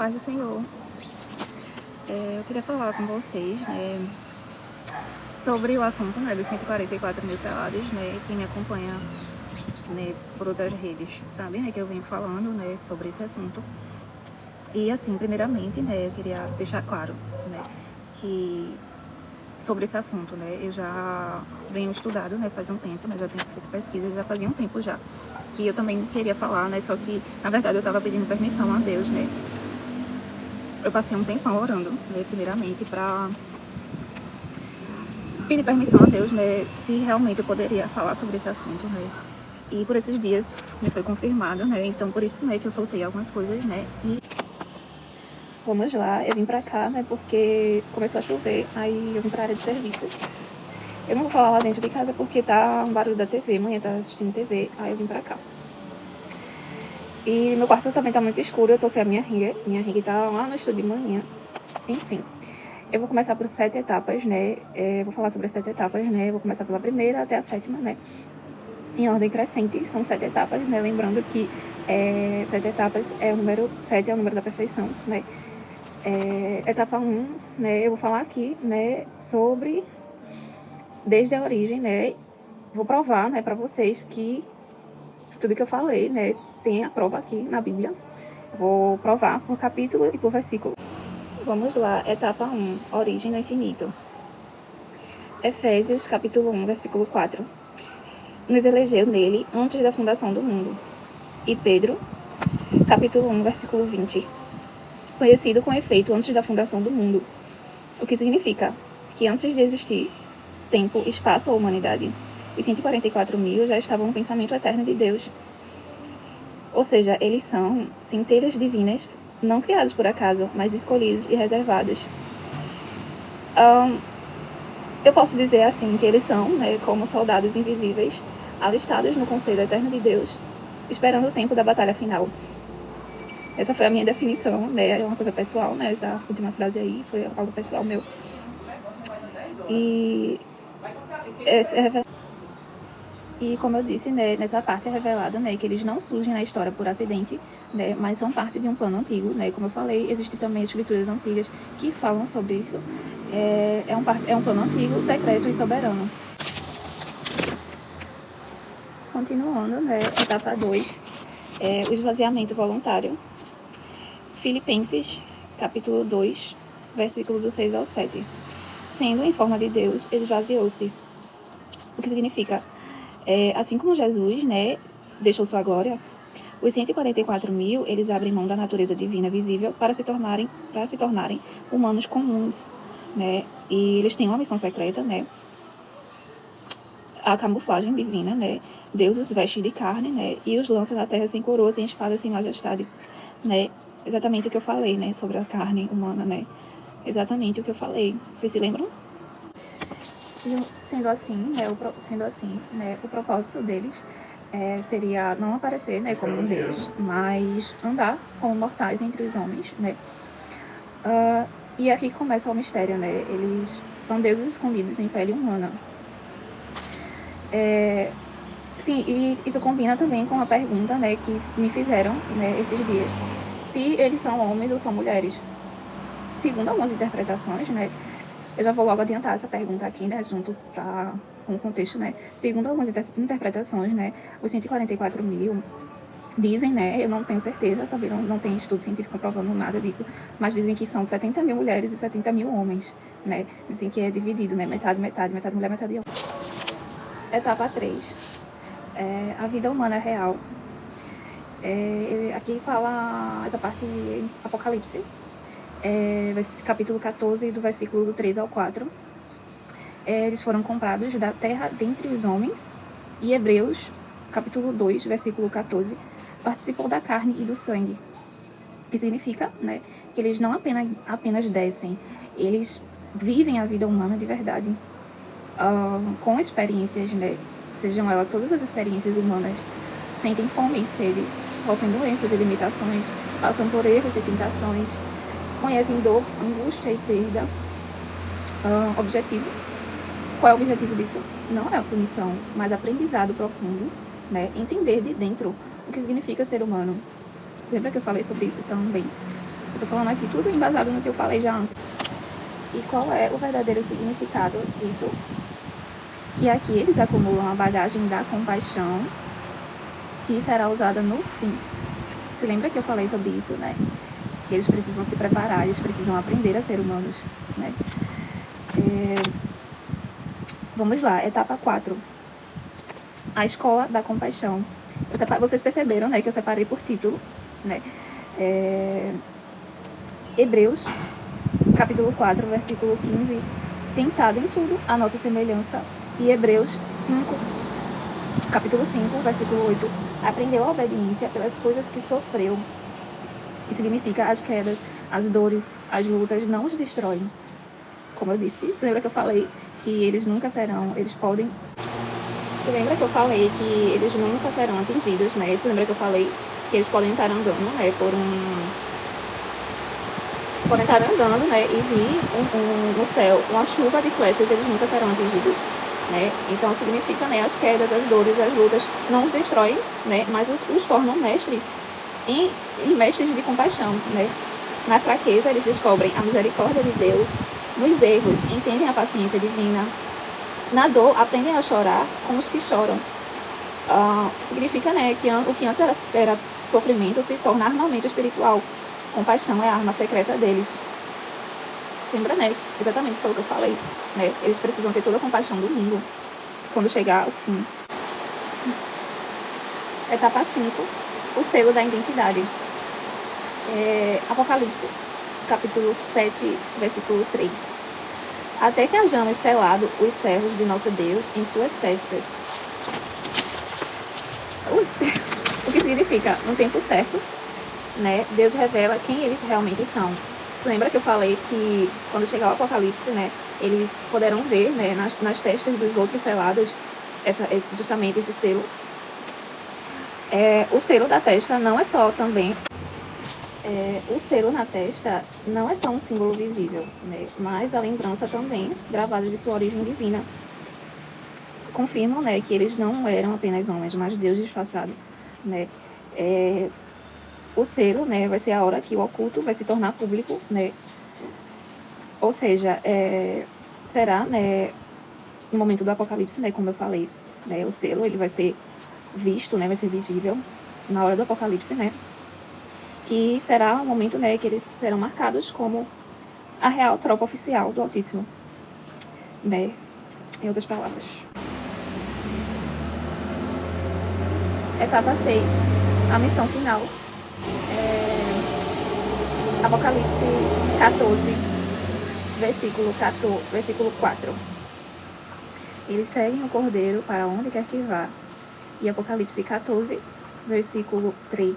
paz do Senhor. Eu queria falar com vocês, sobre o assunto, dos 144 mil selados, quem me acompanha, por outras redes, sabe, que eu venho falando, sobre esse assunto. E assim, primeiramente, eu queria deixar claro, que sobre esse assunto, eu já venho estudado, faz um tempo, já tenho feito pesquisa, já fazia um tempo já, que eu também queria falar, só que, na verdade, eu estava pedindo permissão a Deus, Eu passei um tempão orando, primeiramente, para pedir permissão a Deus, se realmente eu poderia falar sobre esse assunto, E por esses dias me foi confirmado, então por isso, que eu soltei algumas coisas, E vamos lá, eu vim pra cá, porque começou a chover, aí eu vim pra área de serviço. Eu não vou falar lá dentro de casa porque tá um barulho da TV, mãe tá assistindo TV, aí eu vim pra cá. E meu quarto também tá muito escuro, eu tô sem a minha ring tá lá no estúdio de manhã. Enfim, eu vou começar por 7 etapas, vou falar sobre as 7 etapas, vou começar pela primeira até a 7ª, em ordem crescente, são 7 etapas, Lembrando que 7 etapas é o número 7, é o número da perfeição, etapa 1, eu vou falar aqui, sobre desde a origem, vou provar, pra vocês que tudo que eu falei, tem a prova aqui na Bíblia. Vou provar por capítulo e por versículo. Vamos lá, etapa 1, origem do infinito. Efésios, capítulo 1, versículo 4. Nos elegeu nele antes da fundação do mundo. E Pedro, capítulo 1, versículo 20. Conhecido com efeito antes da fundação do mundo. O que significa que antes de existir tempo, espaço ou humanidade, os 144 mil já estavam no pensamento eterno de Deus. Ou seja, eles são centelhas divinas, não criados por acaso, mas escolhidos e reservados. Eu posso dizer assim que eles são, como soldados invisíveis, alistados no conselho eterno de Deus, esperando o tempo da batalha final. Essa foi a minha definição, é uma coisa pessoal, essa última frase aí foi algo pessoal meu. E como eu disse, nessa parte é revelado, que eles não surgem na história por acidente, mas são parte de um plano antigo, Como eu falei, existem também escrituras antigas que falam sobre isso. É um plano antigo, secreto e soberano. Continuando, etapa 2, o esvaziamento voluntário. Filipenses, capítulo 2, versículos do 6 ao 7. Sendo em forma de Deus, esvaziou-se. O que significa? Assim como Jesus, deixou sua glória, os 144 mil, eles abrem mão da natureza divina visível para se tornarem humanos comuns, E eles têm uma missão secreta, A camuflagem divina, Deus os veste de carne, E os lança na terra sem coroa, sem espada, sem majestade, Exatamente o que eu falei, sobre a carne humana, Exatamente o que eu falei. Vocês se lembram? Sendo assim, o propósito deles seria não aparecer, como um Deus, mas andar como mortais entre os homens, e aqui começa o mistério, Eles são deuses escondidos em pele humana. Sim, e isso combina também com a pergunta, que me fizeram, esses dias. Se eles são homens ou são mulheres. Segundo algumas interpretações, eu já vou logo adiantar essa pergunta aqui, junto com o contexto, Segundo algumas interpretações, os 144 mil dizem, eu não tenho certeza, também não tem estudo científico comprovando nada disso, mas dizem que são 70 mil mulheres e 70 mil homens, Dizem que é dividido, metade mulher, metade homem. Etapa 3, a vida humana real. Aqui fala essa parte Apocalipse, capítulo 14, do versículo do 3 ao 4. Eles foram comprados da terra dentre os homens. E Hebreus, capítulo 2, versículo 14, participam da carne e do sangue. Que significa, que eles não apenas descem, eles vivem a vida humana de verdade, com experiências, sejam elas todas as experiências humanas, sentem fome e sede, sofrem doenças e limitações, passam por erros e tentações, conhecem dor, angústia e perda. Objetivo. Qual é o objetivo disso? Não é a punição, mas aprendizado profundo, Entender de dentro o que significa ser humano. Você lembra que eu falei sobre isso também? Eu tô falando aqui tudo embasado no que eu falei já antes. E qual é o verdadeiro significado disso? Que aqui eles acumulam a bagagem da compaixão, que será usada no fim. Se lembra que eu falei sobre isso, né? Que eles precisam se preparar, eles precisam aprender a ser humanos, né? Vamos lá, etapa 4. A escola da compaixão. Vocês perceberam, né, que eu separei por título, né? Hebreus, capítulo 4, versículo 15. Tentado em tudo a nossa semelhança. E Hebreus 5, capítulo 5, versículo 8. Aprendeu a obediência pelas coisas que sofreu. Que significa as quedas, as dores, as lutas não os destroem. Como eu disse, você lembra que eu falei que eles nunca serão, eles podem... Você lembra que eu falei que eles nunca serão atingidos, né? Você lembra que eu falei que eles podem estar andando, né, podem estar andando, né, e vir no céu uma chuva de flechas, eles nunca serão atingidos, né? Então significa, né, as quedas, as dores, as lutas não os destroem, né, mas os tornam mestres e mestres de compaixão, né? Na fraqueza eles descobrem a misericórdia de Deus, nos erros entendem a paciência divina, na dor aprendem a chorar com os que choram. Significa, né, que o que antes era sofrimento se torna armamento espiritual. Compaixão é a arma secreta deles. Lembra, né? Exatamente pelo que eu falei, né? Eles precisam ter toda a compaixão do mundo quando chegar o fim. Etapa 5. O selo da identidade. Apocalipse, capítulo 7, versículo 3. Até que hajamos selado os servos de nosso Deus em suas testas. O que significa? No tempo certo, né, Deus revela quem eles realmente são. Você lembra que eu falei que quando chegar o Apocalipse, né, eles poderão ver, né, nas testas dos outros selados justamente esse selo. O selo da testa não é só também... o selo na testa não é só um símbolo visível, né, mas a lembrança também gravada de sua origem divina. Confirmam, né, que eles não eram apenas homens, mas Deus disfarçado, né. O selo, né, vai ser a hora que o oculto vai se tornar público, né. Ou seja, será, né, no momento do Apocalipse, né, como eu falei, né, o selo ele vai ser visto, né, vai ser visível na hora do Apocalipse, né. Que será o momento, né, que eles serão marcados como a real tropa oficial do Altíssimo, né, em outras palavras. Etapa 6, a missão final. Apocalipse 14, versículo 4. Eles seguem o Cordeiro para onde quer que vá. E Apocalipse 14, versículo 3.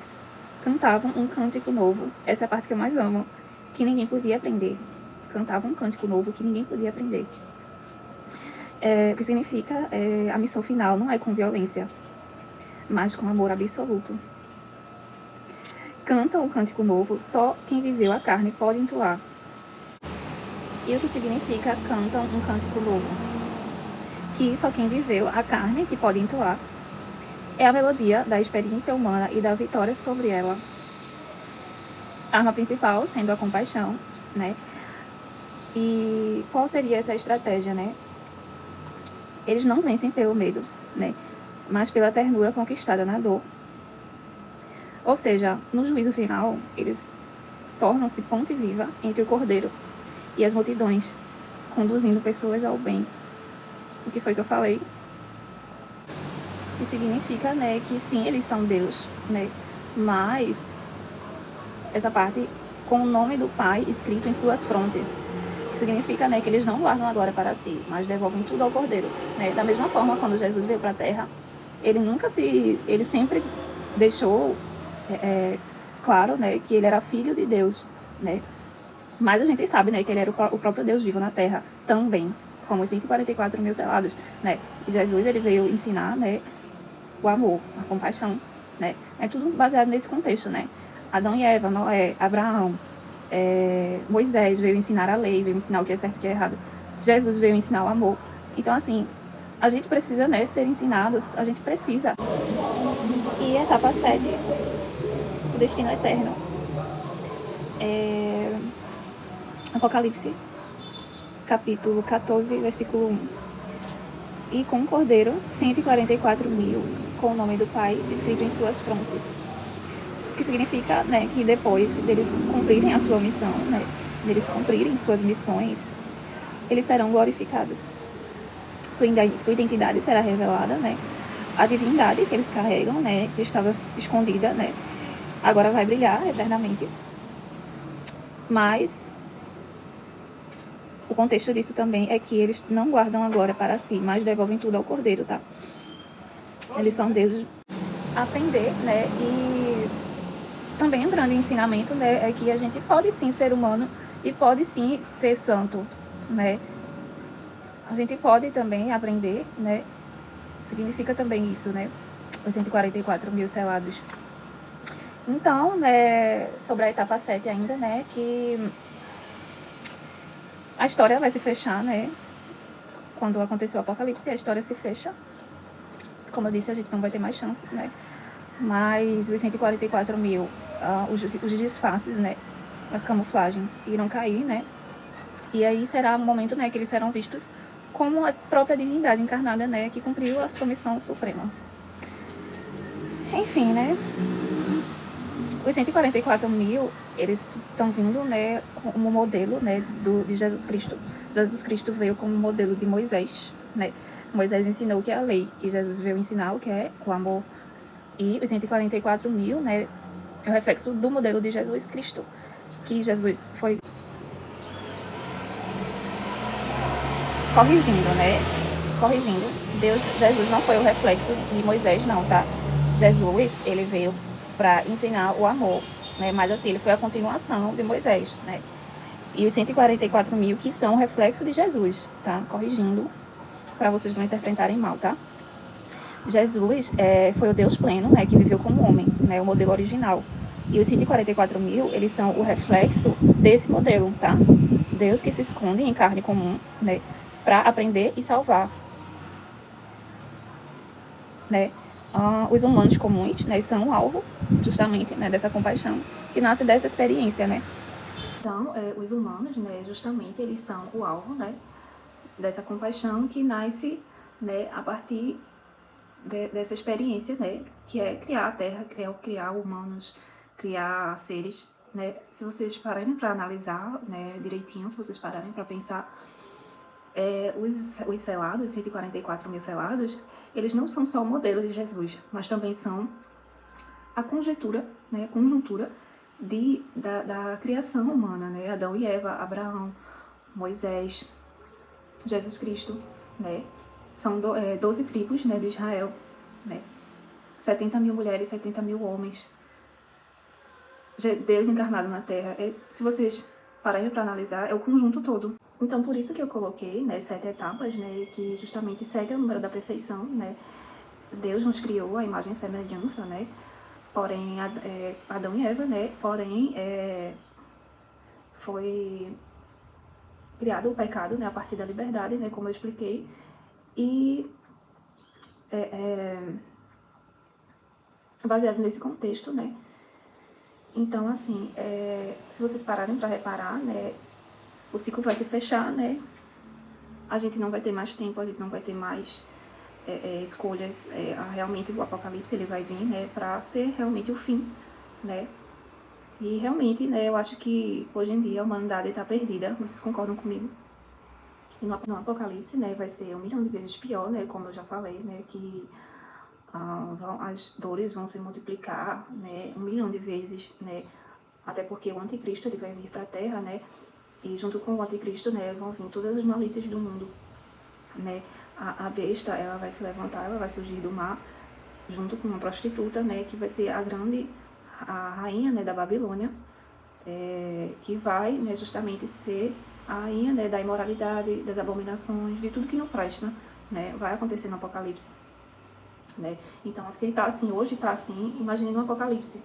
Cantavam um cântico novo. Essa é a parte que eu mais amo. Que ninguém podia aprender. Cantavam um cântico novo que ninguém podia aprender. O que significa a missão final não é com violência, mas com amor absoluto. Cantam um cântico novo, só quem viveu a carne pode entoar. E o que significa cantam um cântico novo? Que só quem viveu a carne que pode entoar. É a melodia da experiência humana e da vitória sobre ela. A arma principal sendo a compaixão, né? E qual seria essa estratégia, né? Eles não vencem pelo medo, né? Mas pela ternura conquistada na dor. Ou seja, no juízo final, eles tornam-se ponte viva entre o Cordeiro e as multidões, conduzindo pessoas ao bem. O que foi que eu falei? Que significa, né, que sim, eles são Deus, né? Mas essa parte com o nome do Pai escrito em suas frontes. Que significa, né, que eles não guardam a glória para si, mas devolvem tudo ao Cordeiro, né? Da mesma forma, quando Jesus veio para a Terra, ele sempre deixou claro, né, que ele era filho de Deus, né? Mas a gente sabe, né, que ele era o próprio Deus vivo na Terra também, como os 144 mil selados, né? E Jesus, ele veio ensinar, né, o amor, a compaixão, né? É tudo baseado nesse contexto, né? Adão e Eva, Noé, Abraão, Moisés veio ensinar a lei, veio ensinar o que é certo e o que é errado. Jesus veio ensinar o amor. Então, assim, a gente precisa, né, ser ensinados, a gente precisa. E etapa 7, o destino eterno. Apocalipse, capítulo 14, versículo 1. E com o cordeiro, 144.000, com o nome do Pai escrito em suas frontes. O que significa, né, que depois deles cumprirem a sua missão, né, deles cumprirem suas missões, eles serão glorificados. Sua identidade será revelada, né? A divindade que eles carregam, né, que estava escondida, né, agora vai brilhar eternamente. Mas o contexto disso também é que eles não guardam a glória para si, mas devolvem tudo ao Cordeiro, tá? Eles são deuses. Aprender, né, e também um grande ensinamento, né, é que a gente pode sim ser humano e pode sim ser santo, né? A gente pode também aprender, né? Significa também isso, né? Os 144.000 selados. Então, né, sobre a etapa 7 ainda, né, que a história vai se fechar, né? Quando aconteceu o Apocalipse, a história se fecha. Como eu disse, a gente não vai ter mais chances, né? Mas os 144.000, os disfarces, né? As camuflagens irão cair, né? E aí será um momento, né, que eles serão vistos como a própria divindade encarnada, né, que cumpriu a sua missão suprema. Enfim, né? Os 144.000, eles estão vindo, né, como modelo, né, de Jesus Cristo. Jesus Cristo veio como modelo de Moisés, né? Moisés ensinou o que é a lei e Jesus veio ensinar o que é o amor. E os 144.000, né, é o reflexo do modelo de Jesus Cristo, que Jesus foi corrigindo, né? Corrigindo. Jesus não foi o reflexo de Moisés, não, tá? Jesus, ele veio para ensinar o amor, né? Mas assim, ele foi a continuação de Moisés, né? E os 144.000 que são o reflexo de Jesus, tá? Corrigindo, para vocês não interpretarem mal, tá? Jesus foi o Deus pleno, né? Que viveu como homem, né? O modelo original. E os 144.000, eles são o reflexo desse modelo, tá? Deus que se esconde em carne comum, né? Para aprender e salvar, né? Os humanos comuns, né, são alvo justamente, né, dessa compaixão que nasce dessa experiência, né? Então, os humanos, né, justamente eles são o alvo, né, dessa compaixão que nasce, né, a partir dessa experiência, né, que é criar a Terra, criar humanos, criar seres, né? Se vocês pararem para analisar, né, direitinho, se vocês pararem para pensar, os selados, 144.000 selados, eles não são só o modelo de Jesus, mas também são a conjuntura, né, da criação humana, né? Adão e Eva, Abraão, Moisés, Jesus Cristo, né? São 12 tribos, né, de Israel, né? 70.000 mulheres, 70.000 homens. Deus encarnado na Terra. Se vocês pararem para analisar, é o conjunto todo. Então, por isso que eu coloquei, né, 7 etapas, né, que justamente 7 é o número da perfeição, né? Deus nos criou a imagem e semelhança, né? Porém, Adão e Eva, né? Porém, foi criado o pecado, né? A partir da liberdade, né? Como eu expliquei. E baseado nesse contexto, né? Então, assim, se vocês pararem para reparar, né? O ciclo vai se fechar, né? A gente não vai ter mais tempo, a gente não vai ter mais escolhas. Realmente o Apocalipse ele vai vir, né? Para ser realmente o fim, né? E realmente, né? Eu acho que hoje em dia a humanidade está perdida. Vocês concordam comigo? E no Apocalipse, né? Vai ser 1 milhão de vezes pior, né? Como eu já falei, né? Que as dores vão se multiplicar, né? 1 milhão de vezes, né? Até porque o anticristo ele vai vir para a Terra, né? E junto com o anticristo, né, vão vir todas as malícias do mundo, né? A besta, ela vai se levantar, ela vai surgir do mar, junto com uma prostituta, né, que vai ser a rainha, né, da Babilônia, que vai, né, justamente ser a rainha, né, da imoralidade, das abominações, de tudo que não presta, né? Vai acontecer no Apocalipse, né? Então, se tá assim, hoje tá assim, imagine no Apocalipse,